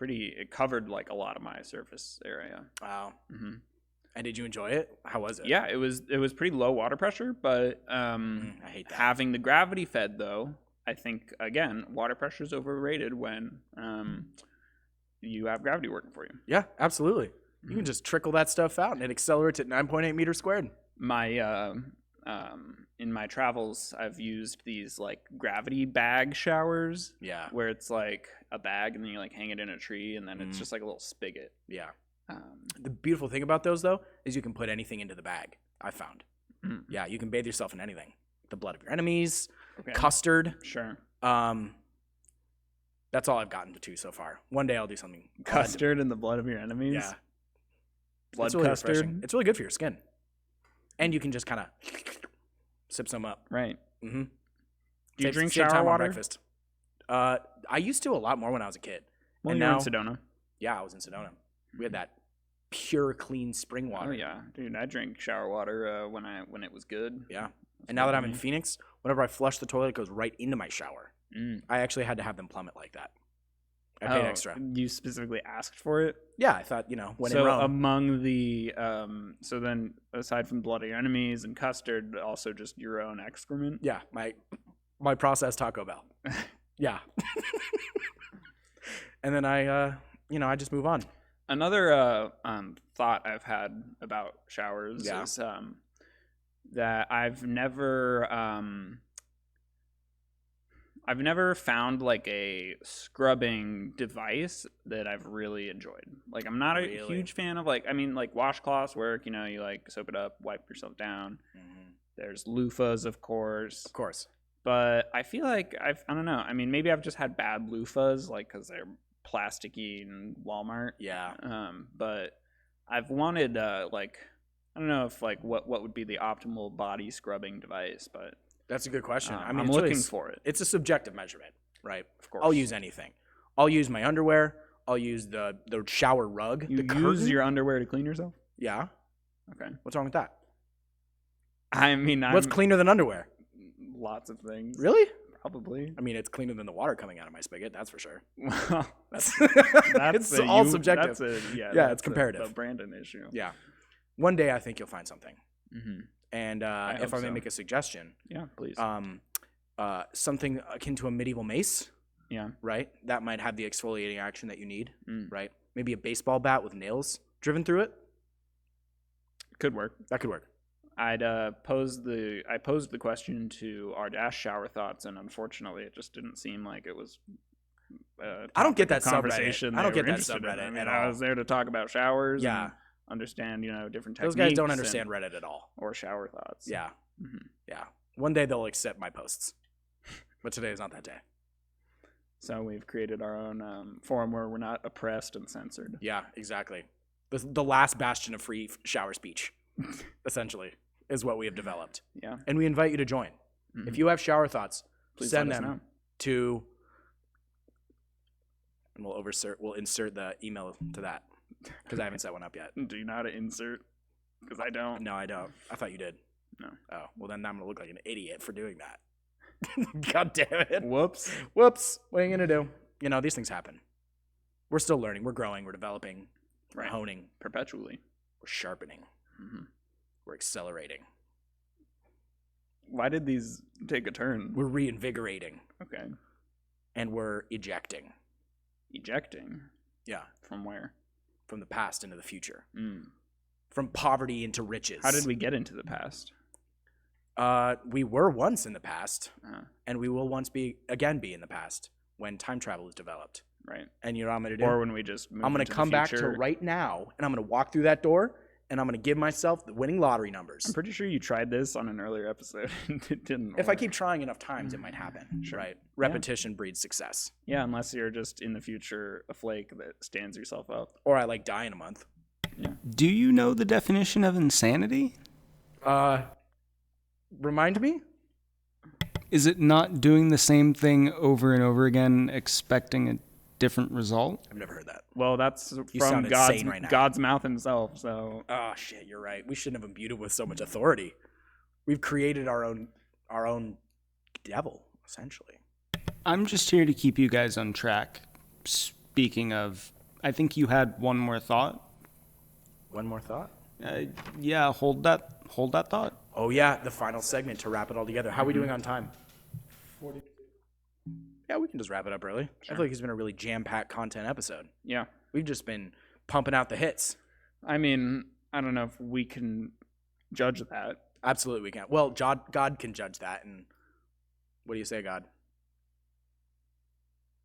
it covered like a lot of my surface area. Wow. hmm And did you enjoy it? How was it? Yeah, it was pretty low water pressure, but I hate that. having the gravity fed though, I think again water pressure is overrated when you have gravity working for you. Yeah, absolutely. You can just trickle that stuff out and it accelerates at 9.8 meters squared. My in my travels, I've used these like gravity bag showers. Yeah. Where it's like a bag and then you like hang it in a tree and then it's just like a little spigot. Yeah. The beautiful thing about those though is you can put anything into the bag. I found. Yeah, you can bathe yourself in anything. The blood of your enemies, Okay. custard. Sure. That's all I've gotten to so far. One day I'll do something. Custard in the blood of your enemies. Yeah. Blood It's really custard. refreshing. It's really good for your skin. And you can just kind of sip some up. Right. Mm-hmm. Do you drink save shower time on water? breakfast. I used to a lot more when I was a kid. Well, And you're in now- Sedona. Yeah, I was in Sedona. We had that pure, clean spring water. Oh yeah, dude. I drink shower water when it was good. Yeah. That's And now that good I'm to in me. Phoenix, whenever I flush the toilet, it goes right into my shower. Mm. I actually had to have them plumb it like that. I paid extra. You specifically asked for it. Yeah, I thought, when so in Rome. among the so then aside from blood of your enemies and custard, also just your own excrement. Yeah, my processed Taco Bell. Yeah. And then I I just move on. Another thought I've had about showers Yeah. is that I've never found like a scrubbing device that I've really enjoyed. Like I'm not a Really? huge fan of like washcloths work. You like soap it up, wipe yourself down. Mm-hmm. There's loofahs, of course. Of course. But I feel like I don't know. I mean, maybe I've just had bad loofahs, like because they're plasticky in Walmart. Yeah. But I've wanted like I don't know if like what would be the optimal body scrubbing device, but That's a good question. I mean, I'm it's looking really- for it. It's a subjective measurement, right? Of course, I'll use anything. I'll use my underwear. I'll use the shower rug. You the use curtain. your underwear to clean yourself? Yeah. Okay. What's wrong with that? I mean, What's cleaner than underwear? lots of things. Really? Probably. I mean, it's cleaner than the water coming out of my spigot. That's for sure. Well, That's that's it's a all you- subjective. That's yeah, Yeah, that's it's comparative. The Brandon issue. Yeah. One day I think you'll find something. Mm-hmm. And hope if I may so. make a suggestion, Yeah, please. something akin to a medieval mace, Yeah. right? That might have the exfoliating action that you need, Mm. right? Maybe a baseball bat with nails driven through it. Could work. That could work. I posed the question to our Dash shower thoughts, and unfortunately, it just didn't seem like it was. I don't get that conversation. subreddit. I don't they get were that interested in. subreddit I mean, at I all. was there to talk about showers. Yeah. And understand different techniques. Those guys don't and- understand Reddit at all. or shower thoughts. Yeah. Mhm. Yeah. One day they'll accept my posts. But today is not that day. So we've created our own forum where we're not oppressed and censored. Yeah, exactly. The last bastion of free shower speech, essentially, is what we have developed. Yeah. And we invite you to join. Mhm. If you have shower thoughts, Please send let us them know. to, and we'll insert the email to that because I haven't set one up yet. Do you know how to insert? Because I don't. No, I don't. I thought you did. No. Oh, well then I'm gonna look like an idiot for doing that. God damn it. Whoops. Whoops. What are you gonna do? These things happen. We're still learning. We're growing. We're developing. We're Right. honing. Perpetually. We're sharpening. hmm We're accelerating. Why did these take a turn? We're reinvigorating. Okay. And we're ejecting. Ejecting. Yeah. From where? From the past into the future. Mm. From poverty into riches. How did we get into the past? We were once in the past, Uh, and we will once be in the past when time travel is developed. right. And you know what I'm gonna do? Or when we just move I'm gonna into the come back to future. right now, and I'm gonna walk through that door, and I'm gonna give myself the winning lottery numbers. I'm pretty sure you tried this on an earlier episode. It didn't If I work. keep trying enough times, it might happen. Sure. Right? Repetition breeds success. Yeah, unless you're just in the future a flake that stands yourself up. Or I die in a month. Do you know the definition of insanity? Remind me? Is it not doing the same thing over and over again, expecting a different result? I've never heard that. Well, that's You from sound insane right now. God's mouth himself. So Oh shit, you're right. We shouldn't have imbued it with so much authority. We've created our own devil, essentially. I'm just here to keep you guys on track. Speaking of, I think you had one more thought. One more thought? Yeah, hold that thought. Oh yeah, the final segment to wrap it all together. How are we doing on time? 40. Yeah, we can just wrap it up early. I feel like it's been a really jam-packed content episode. yeah, We've just been pumping out the hits. I mean, I don't know if we can judge that. Absolutely, we can. Well, God can judge that. And what do you say, God?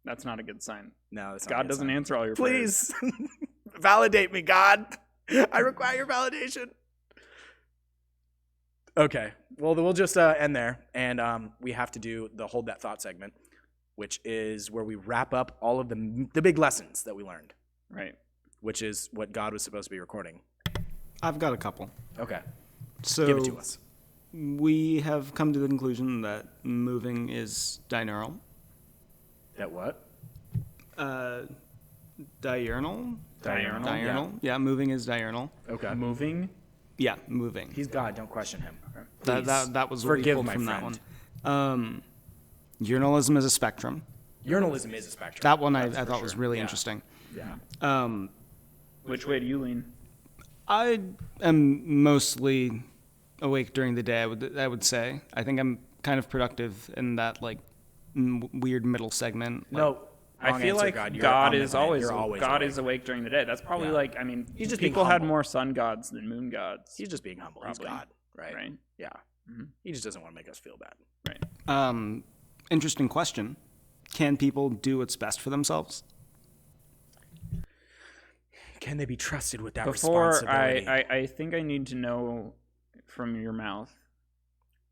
That's not a good sign. No, that's not a God good doesn't sign. answer all your prayers. Please validate me, God. I require your validation. Okay, well, we'll just end there, and we have to do the hold that thought segment, which is where we wrap up all of the big lessons that we learned, Right. which is what God was supposed to be recording. I've got a couple. Okay, So give it to us. we have come to the conclusion that moving is diurnal. That what? Diurnal? Diurnal, Diurnal? Yeah, moving is diurnal. Okay. Moving. Yeah, moving. He's God. Don't question him. That was what we forgive pulled my from that friend. one. Urinalism is a spectrum. Urinalism is a spectrum. That one I That's for thought was sure. really Yeah. interesting. Yeah. Which way do you lean? I am mostly awake during the day, I would say. I think I'm kind of productive in that weird middle segment. No, I Wrong feel answer, like God. You're God is omnipotent. always You're always God awake. is awake during the day. That's probably Yeah. like, I mean, He's just being people had humble. more sun gods than moon gods. He's just being humble. Probably. He's God, right? Right. Yeah. Mhm. He just doesn't want to make us feel bad. Right. Interesting question. Can people do what's best for themselves? Can they be trusted with that Before responsibility? I think I need to know from your mouth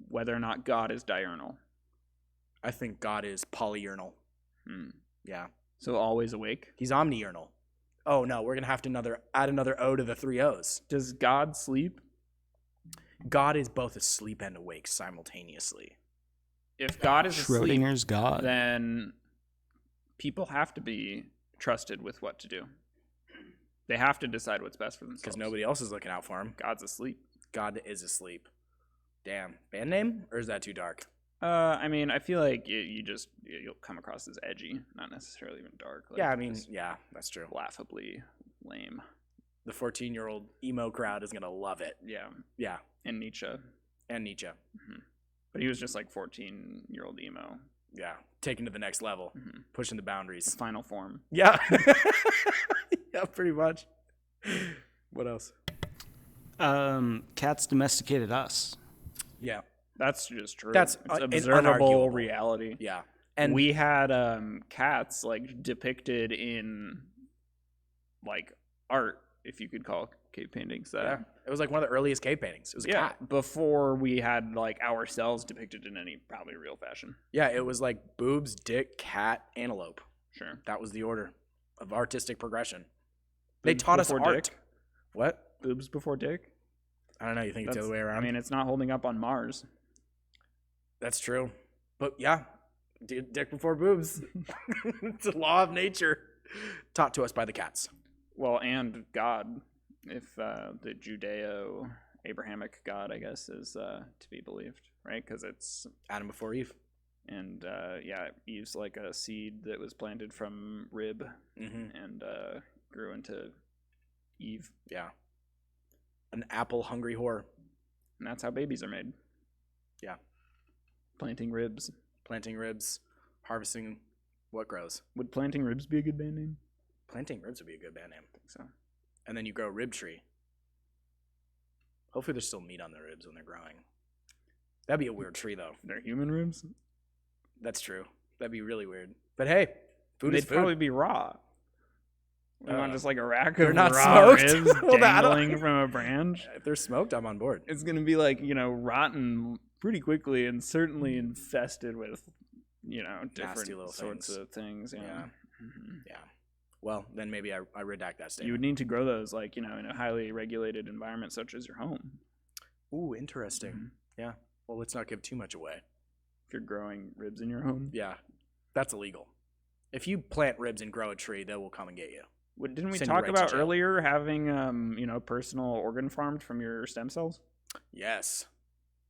whether or not God is diurnal. I think God is polyurnal. Hmm. Yeah. So always awake. He's omniurnal. Oh no, we're gonna have to add another O to the 3 O's. Does God sleep? God is both asleep and awake simultaneously. If God is asleep, Schrodinger's God. then people have to be trusted with what to do. They have to decide what's best for themselves. Because nobody else is looking out for him. God's asleep. God is asleep. Damn. Band name? Or is that too dark? I mean, I feel like you'll come across as edgy, not necessarily even dark. Like Yeah, I mean, just yeah, that's true. laughably lame. The 14-year-old emo crowd is gonna love it. Yeah, Yeah. and Nietzsche, And Nietzsche. but he was just like 14-year-old emo. Yeah. Taken to the next level. Mhm. Pushing the The boundaries. final form. Yeah. Yeah, pretty much. What else? Cats domesticated us. Yeah. That's just true. That's it's an observable unarguable. reality. Yeah. And we had cats like depicted in like art, if you could call cave paintings that. Yeah. It was like one of the earliest cave paintings. It was a cat. Before we had like ourselves depicted in any probably real fashion. Yeah, it was like boobs, dick, cat, antelope. Sure. That was the order of artistic progression. They Boobs taught us before art. dick? What? Boobs before dick? I don't know. You think it's the other way around? I mean, it's not holding up on Mars. That's true. But yeah, dick before boobs. It's a law of nature taught to us by the cats. Well, and God, if the Judeo-Abrahamic God, I guess, is to be believed, right? Because it's Adam before Eve. and Eve's like a seed that was planted from rib Mm-hmm. and grew into Eve, Yeah. An apple hungry whore. and that's how babies are made. Yeah. Planting ribs. Planting ribs, harvesting what grows. Would planting ribs be a good band name? Planting ribs would be a good band name. I think so. And then you grow a rib tree. Hopefully there's still meat on the ribs when they're growing. That'd be a weird tree though. They're human ribs. That's true. That'd be really weird. But hey, food They'd is food. probably be raw. We want just like a rack they're of not raw smoked? ribs Well, I don't- dangling from a branch. If they're smoked, I'm on board. It's gonna be like, rotten pretty quickly and certainly infested with, different little sorts things. of things. Yeah. Mhm. Yeah. Well, then maybe I redact that You statement. would need to grow those like, in a highly regulated environment such as your home. Ooh, interesting. Mhm. Yeah. Well, let's not give too much away. If you're growing ribs in your home. Yeah. That's illegal. If you plant ribs and grow a tree, they will come and get you. Didn't we Send you talk right to about jail. earlier having, personal organ farmed from your stem cells? Yes.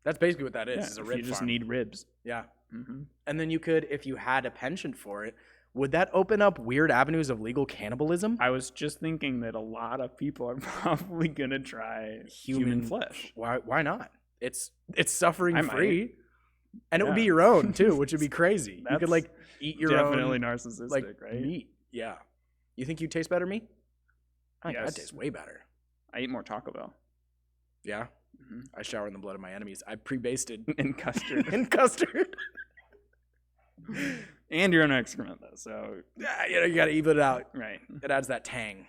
That's basically what that is. Yeah, Is a if rib you just farm. need ribs. Yeah. Hmm. And then you could, if you had a penchant for it, would that open up weird avenues of legal cannibalism? I was just thinking that a lot of people are probably gonna try human flesh. Why not? It's suffering I might. free. And it would be Yeah. your own too, which would be crazy. You could That's like eat your Definitely own narcissistic, like right? meat. Yeah. You think you taste better meat? I think Yes. that tastes way better. I eat more Taco Bell Yeah. Mhm. I shower in the blood of my enemies. I pre-basted and custard, in custard. and your own excrement though. So Yeah, you gotta even it out. right, It adds that tang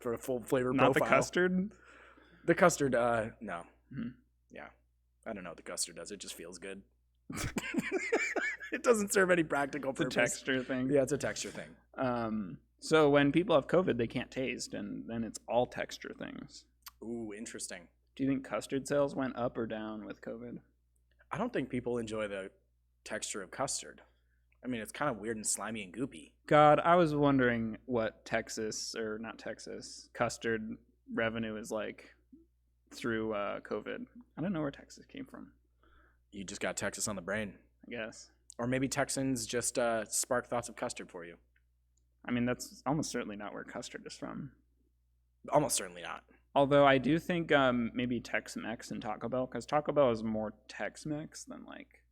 for a full flavor not profile. the custard. The custard, no. Mhm. Yeah. I don't know what the custard does. It just feels good. It doesn't serve any practical It's a purpose. texture thing. Yeah, it's a texture thing. So when people have COVID, they can't taste, and then it's all texture things. Ooh, interesting. Do you think custard sales went up or down with COVID? I don't think people enjoy the texture of custard. I mean, it's kind of weird and slimy and goopy. God, I was wondering what custard revenue is like through COVID. I don't know where Texas came from, You just got Texas on the brain. I guess. Or maybe Texans just spark thoughts of custard for you. I mean, that's almost certainly not where custard is from. Almost certainly not. Although I do think maybe Tex-Mex and Taco Bell, because Taco Bell is more Tex-Mex than like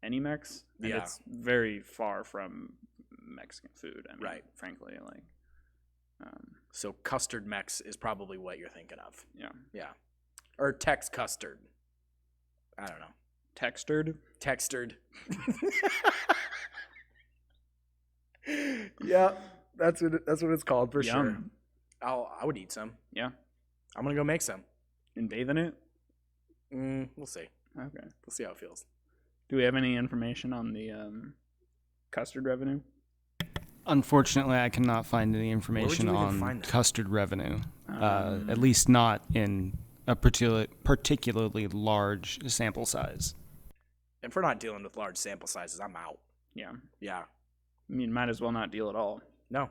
any Mex. And Yeah. it's very far from Mexican food. I mean, Right. frankly, like, So custard Mex is probably what you're thinking of. yeah. Yeah. Or Tex custard. I don't know. Textured. Textured. Yeah, that's what it's called for sure. Yum. I would eat some. Yeah. I'm gonna go make some. And bathe in it. We'll see. Okay. We'll see how it feels. Do we have any information on the custard revenue? Unfortunately, I cannot find any you information even on find that? custard revenue, at least not in a particularly large sample size. If we're not dealing with large sample sizes, I'm out. Yeah. Yeah. I mean, might as well not deal at all. No.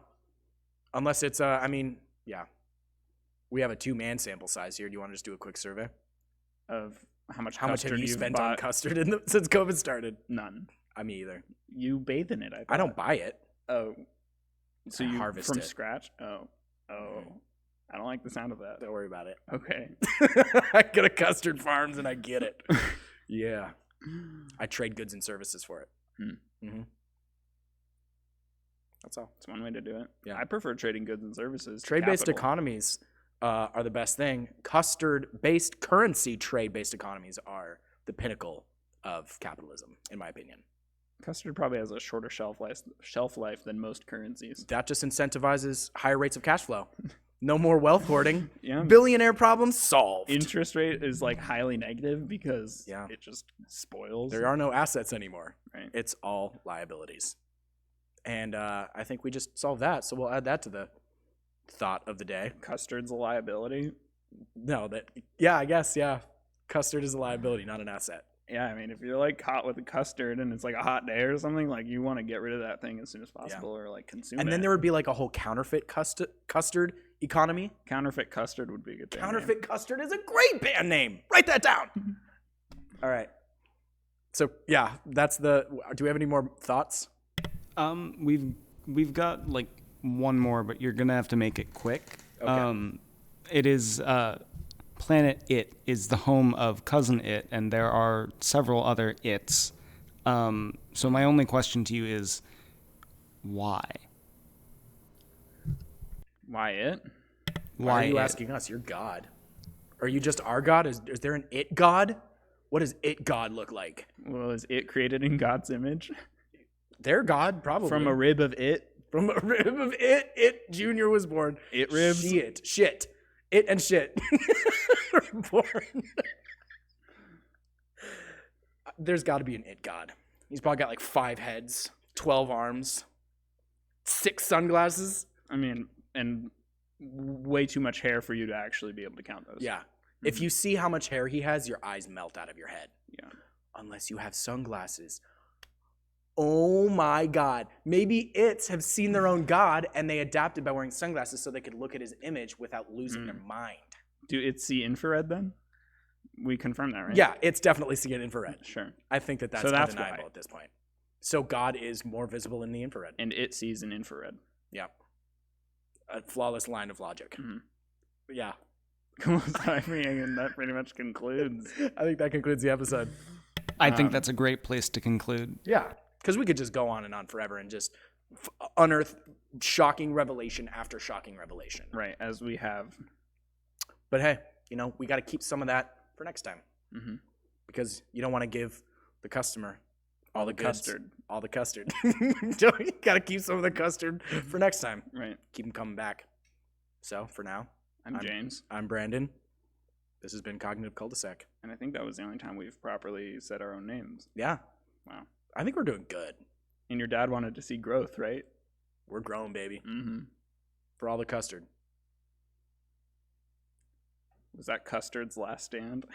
Unless it's yeah. We have a 2-man sample size here. Do you want to just do a quick survey? Of how much How much have you you've spent on bought? custard since COVID started? None. Me either. You bathe in it. I don't buy it. Oh. So I you harvest from it. scratch? Oh. I don't like the sound of that. Don't worry about it. Okay. I go to Custard Farms and I get it. Yeah. I trade goods and services for it. Mm-hmm. That's all. It's one way to do it. Yeah. I prefer trading goods and services. to Trade-based capital. economies are the best thing. Custard-based currency trade-based economies are the pinnacle of capitalism, in my opinion. Custard probably has a shorter shelf life than most currencies. That just incentivizes higher rates of cash flow. No more wealth hoarding. Yeah. Billionaire problem solved. Interest rate is like highly negative because Yeah. it just spoils. There are no assets anymore. Right. It's all liabilities. And I think we just solved that, so we'll add that to the thought of the day. Custard's a liability. No, I guess, yeah. Custard is a liability, not an asset. Yeah, I mean, if you're like caught with a custard and it's like a hot day or something, like you want to get rid of that thing as soon as possible or like consume it. And then there would be like a whole counterfeit custard economy. Counterfeit custard would be a good thing. Counterfeit custard is a great band name. Write that down. All right. So yeah, that's do we have any more thoughts? We've got like one more, but you're gonna have to make it quick. Okay. It is Planet It is the home of Cousin It, and there are several other It's. So my only question to you is, why? Why it? Why are you It? asking us? You're God. Are you just our God? Is there an It God? What does It God look like? Well, is it created in God's image? Their God, probably. From a rib of it? From a rib of It. It Junior was born. It ribs? Shit. It and shit. were born. There's got to be an It God. He's probably got like 5 heads, 12 arms, 6 sunglasses. I mean, and way too much hair for you to actually be able to count those. Yeah. If you see how much hair he has, your eyes melt out of your head. Yeah. Unless you have sunglasses. Oh my God. Maybe It's have seen their own God and they adapted by wearing sunglasses so they could look at his image without losing their mind. Do it see infrared then? We confirmed that, right? Yeah, it's definitely seeing infrared. Sure. I think that's So that's undeniable why. at this point. So God is more visible in the infrared. And it sees in infrared. Yeah. A flawless line of logic. Mhm. Yeah. Cool. I mean, that pretty much concludes. I think that concludes the episode. I think that's a great place to conclude. Yeah. Because we could just go on and on forever and just unearth shocking revelation after shocking revelation. Right, as we have. But hey, we got to keep some of that for next time. Mhm. Because you don't want to give the customer all the goods, custard. all the custard. You got to keep some of the custard for next time. Right. Keep them coming back. So for now, I'm James. I'm Brandon. This has been Cognitive Cul-De-Sac. And I think that was the only time we've properly said our own names. Yeah. Wow. I think we're doing good. And your dad wanted to see growth, right? We're growing, baby. Mm-hmm. For all the custard. Was that Custard's last stand?